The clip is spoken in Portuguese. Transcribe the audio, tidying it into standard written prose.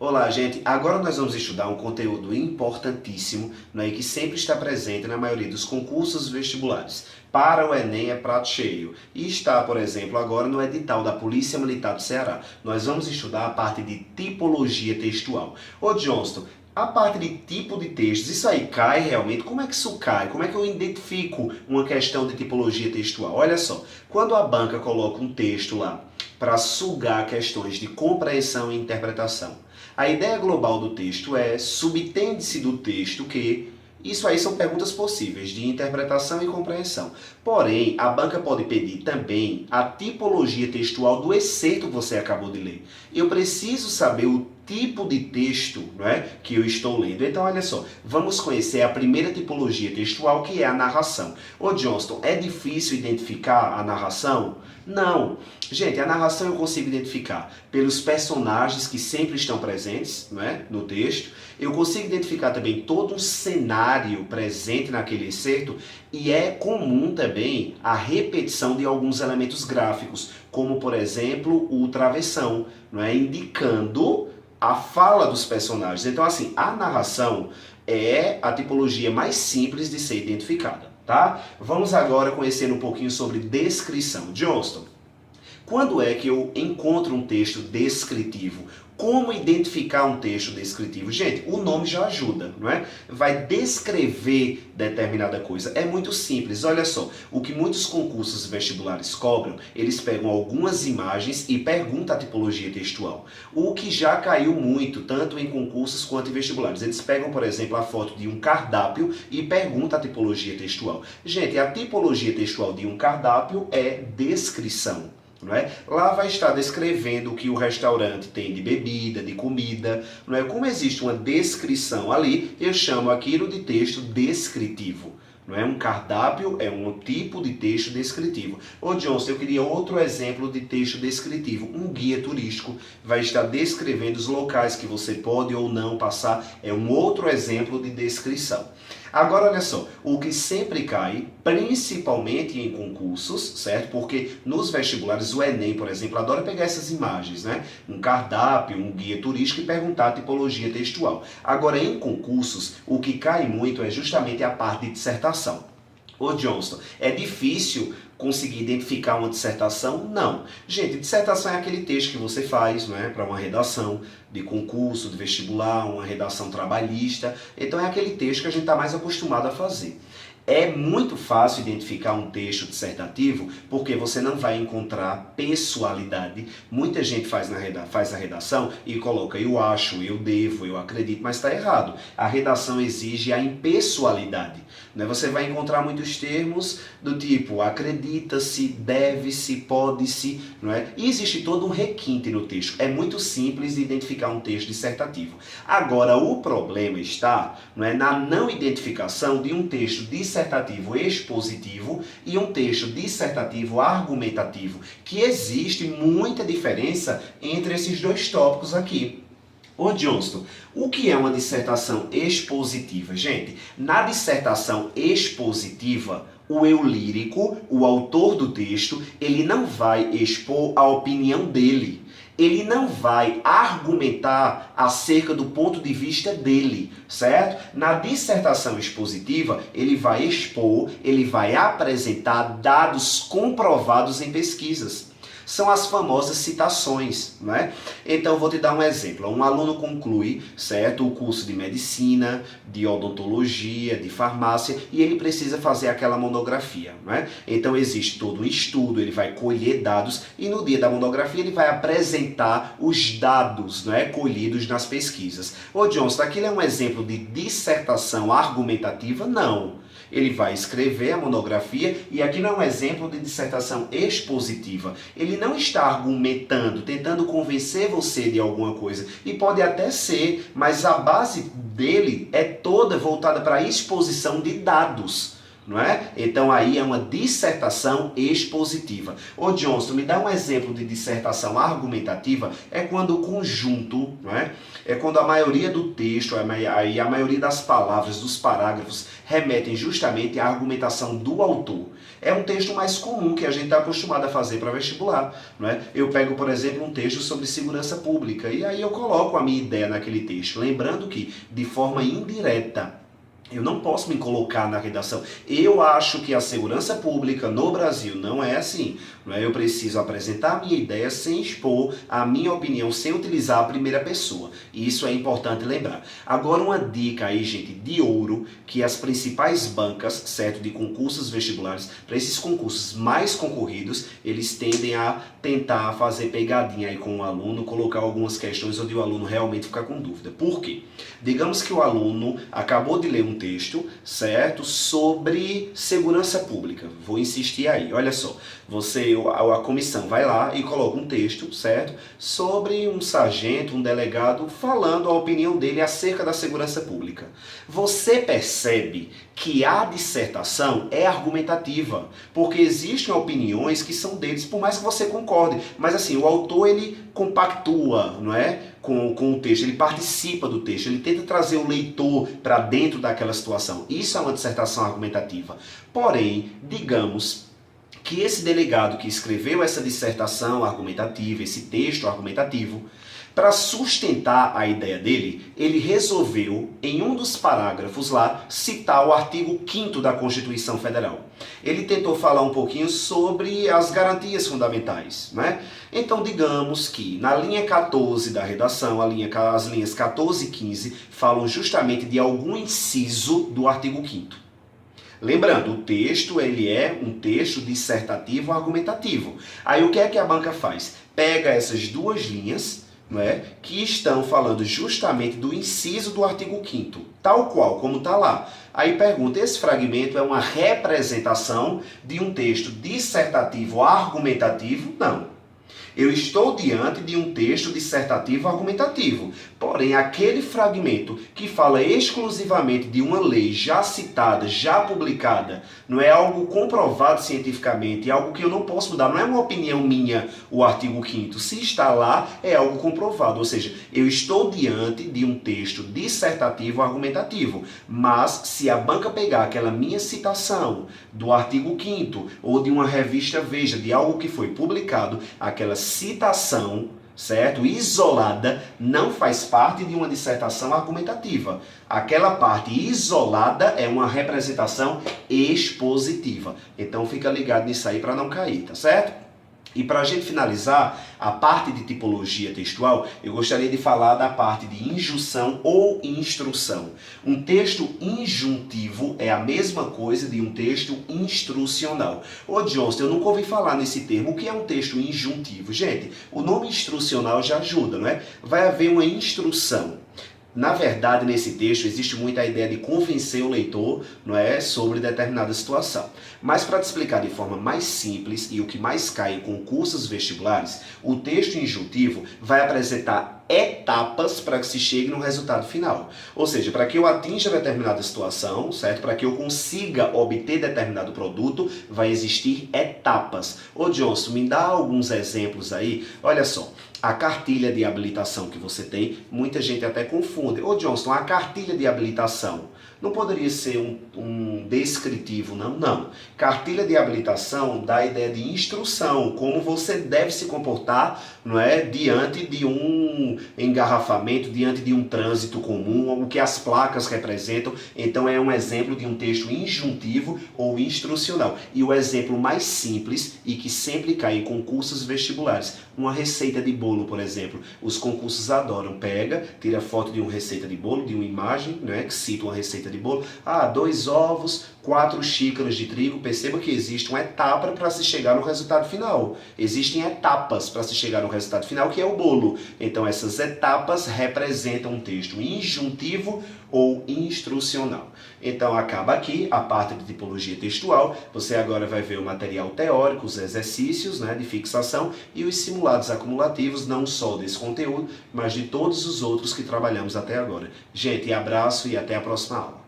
Olá, gente. Agora nós vamos estudar um conteúdo importantíssimo, né, que sempre está presente na maioria dos concursos vestibulares. Para o Enem é prato cheio. E está, por exemplo, agora no edital da Polícia Militar do Ceará. Nós vamos estudar a parte de tipologia textual. Ô Johnston, a parte de tipo de textos, isso aí cai realmente? Como é que isso cai? Como é que eu identifico uma questão de tipologia textual? Olha só, quando a banca coloca um texto lá para sugar questões de compreensão e interpretação, a ideia global do texto é, subtende-se do texto que isso aí são perguntas possíveis de interpretação e compreensão. Porém, a banca pode pedir também a tipologia textual do excerto que você acabou de ler. Eu preciso saber o tipo de texto, não é, que eu estou lendo. Então, olha só, vamos conhecer a primeira tipologia textual, que é a narração. Ô Johnston, é difícil identificar a narração? Não. Gente, a narração eu consigo identificar pelos personagens que sempre estão presentes, não é, no texto. Eu consigo identificar também todo um cenário presente naquele excerto e é comum também a repetição de alguns elementos gráficos, como, por exemplo, o travessão, não é, indicando a fala dos personagens. Então, assim, a narração é a tipologia mais simples de ser identificada, tá? Vamos agora conhecer um pouquinho sobre descrição. Johnston, quando é que eu encontro um texto descritivo? Como identificar um texto descritivo? Gente, o nome já ajuda, não é? Vai descrever determinada coisa. É muito simples. Olha só, o que muitos concursos vestibulares cobram, eles pegam algumas imagens e perguntam a tipologia textual. O que já caiu muito, tanto em concursos quanto em vestibulares. Eles pegam, por exemplo, a foto de um cardápio e perguntam a tipologia textual. Gente, a tipologia textual de um cardápio é descrição. Não é? Lá vai estar descrevendo o que o restaurante tem de bebida, de comida. Não é? Como existe uma descrição ali, eu chamo aquilo de texto descritivo. Não é? Um cardápio é um tipo de texto descritivo. Ô Johnston, eu queria outro exemplo de texto descritivo. Um guia turístico vai estar descrevendo os locais que você pode ou não passar. É um outro exemplo de descrição. Agora, olha só, o que sempre cai, principalmente em concursos, certo? Porque nos vestibulares, o Enem, por exemplo, adora pegar essas imagens, né? Um cardápio, um guia turístico e perguntar a tipologia textual. Agora, em concursos, o que cai muito é justamente a parte de dissertação. Ô Johnston, é difícil conseguir identificar uma dissertação? Não. Gente, dissertação é aquele texto que você faz, não é, para uma redação de concurso, de vestibular, uma redação trabalhista. Então é aquele texto que a gente está mais acostumado a fazer. É muito fácil identificar um texto dissertativo porque você não vai encontrar pessoalidade. Muita gente faz a redação e coloca eu acho, eu devo, eu acredito, mas está errado. A redação exige a impessoalidade. Né? Você vai encontrar muitos termos do tipo acredita-se, deve-se, pode-se, não é? E existe todo um requinte no texto. É muito simples de identificar um texto dissertativo. Agora, o problema está, não é, na não identificação de um texto dissertativo expositivo e um texto dissertativo argumentativo, que existe muita diferença entre esses dois tópicos aqui. Ô Johnston, o que é uma dissertação expositiva? Gente, na dissertação expositiva, o eu lírico, o autor do texto, ele não vai expor a opinião dele. Ele não vai argumentar acerca do ponto de vista dele, certo? Na dissertação expositiva, ele vai expor, ele vai apresentar dados comprovados em pesquisas. São as famosas citações, né? Então, vou te dar um exemplo. Um aluno conclui, certo, o curso de medicina, de odontologia, de farmácia, e ele precisa fazer aquela monografia, né? Então, existe todo um estudo, ele vai colher dados, e no dia da monografia ele vai apresentar os dados, né, colhidos nas pesquisas. Ô Johnston, aquilo é um exemplo de dissertação argumentativa? Não. Ele vai escrever a monografia e aqui não é um exemplo de dissertação expositiva. Ele não está argumentando, tentando convencer você de alguma coisa. E pode até ser, mas a base dele é toda voltada para a exposição de dados. não é? Então aí é uma dissertação expositiva. Ô Johnston, me dá um exemplo de dissertação argumentativa. É quando o conjunto, não é? É quando a maioria do texto, a maioria das palavras, dos parágrafos, remetem justamente à argumentação do autor. É um texto mais comum que a gente está acostumado a fazer para vestibular, não é? Eu pego, por exemplo, um texto sobre segurança pública e aí eu coloco a minha ideia naquele texto, lembrando que, de forma indireta, eu não posso me colocar na redação. Eu acho que a segurança pública no Brasil não é assim. Não é? Eu preciso apresentar a minha ideia sem expor a minha opinião, sem utilizar a primeira pessoa. E isso é importante lembrar. Agora uma dica aí, gente, de ouro, que as principais bancas, certo, de concursos vestibulares, para esses concursos mais concorridos, eles tendem a tentar fazer pegadinha aí com o aluno, colocar algumas questões onde o aluno realmente fica com dúvida. Por quê? Digamos que o aluno acabou de ler um texto, certo, sobre segurança pública. Vou insistir aí. Olha só, a comissão vai lá e coloca um texto, certo, sobre um sargento, um delegado, falando a opinião dele acerca da segurança pública. Você percebe que a dissertação é argumentativa, porque existem opiniões que são deles, por mais que você concorde, mas assim, o autor ele compactua, não é? Com o texto, ele participa do texto, ele tenta trazer o leitor para dentro daquela situação. Isso é uma dissertação argumentativa. Porém, digamos que esse delegado que escreveu essa dissertação argumentativa, esse texto argumentativo, para sustentar a ideia dele, ele resolveu, em um dos parágrafos lá, citar o artigo 5º da Constituição Federal. Ele tentou falar um pouquinho sobre as garantias fundamentais, né? Então, digamos que na linha 14 da redação, as linhas 14 e 15 falam justamente de algum inciso do artigo 5º. Lembrando, o texto ele é um texto dissertativo argumentativo. Aí o que é que a banca faz? Pega essas duas linhas, não é, que estão falando justamente do inciso do artigo 5º, tal qual como está lá. Aí pergunta, esse fragmento é uma representação de um texto dissertativo argumentativo? Não. Eu estou diante de um texto dissertativo argumentativo, porém aquele fragmento que fala exclusivamente de uma lei já citada, já publicada, não é algo comprovado cientificamente, é algo que eu não posso mudar, não é uma opinião minha o artigo 5º, se está lá é algo comprovado, ou seja, eu estou diante de um texto dissertativo argumentativo, mas se a banca pegar aquela minha citação do artigo 5º ou de uma revista Veja, de algo que foi publicado, aquela citação, certo, isolada, não faz parte de uma dissertação argumentativa. Aquela parte isolada é uma representação expositiva. Então fica ligado nisso aí para não cair, tá certo? E para a gente finalizar a parte de tipologia textual, eu gostaria de falar da parte de injunção ou instrução. Um texto injuntivo é a mesma coisa de um texto instrucional. Ô Johnston, eu nunca ouvi falar nesse termo. O que é um texto injuntivo? Gente, o nome instrucional já ajuda, não é? Vai haver uma instrução. Na verdade, nesse texto existe muita ideia de convencer o leitor, não é, sobre determinada situação. Mas para te explicar de forma mais simples e o que mais cai em concursos vestibulares, o texto injuntivo vai apresentar etapas para que se chegue no resultado final. Ou seja, para que eu atinja determinada situação, certo? Para que eu consiga obter determinado produto, vai existir etapas. Ô Johnston, me dá alguns exemplos aí? Olha só. A cartilha de habilitação que você tem, muita gente até confunde. Ô Johnston, a cartilha de habilitação não poderia ser um descritivo, não? Não. Cartilha de habilitação dá a ideia de instrução, como você deve se comportar, não é, diante de um engarrafamento, diante de um trânsito comum, o que as placas representam. Então é um exemplo de um texto injuntivo ou instrucional. E o exemplo mais simples e que sempre cai em concursos vestibulares, uma receita de bolo, por exemplo. Os concursos adoram. Pega, tira foto de uma receita de bolo, de uma imagem, né, que cita uma receita de bolo. 2 ovos, 4 xícaras de trigo. Perceba que existe uma etapa para se chegar no resultado final. Existem etapas para se chegar no resultado final, que é o bolo. Então essas etapas representam um texto injuntivo ou instrucional. Então acaba aqui a parte de tipologia textual. Você agora vai ver o material teórico, os exercícios, né, de fixação e os simulados acumulativos, não só desse conteúdo, mas de todos os outros que trabalhamos até agora. Gente, abraço e até a próxima aula.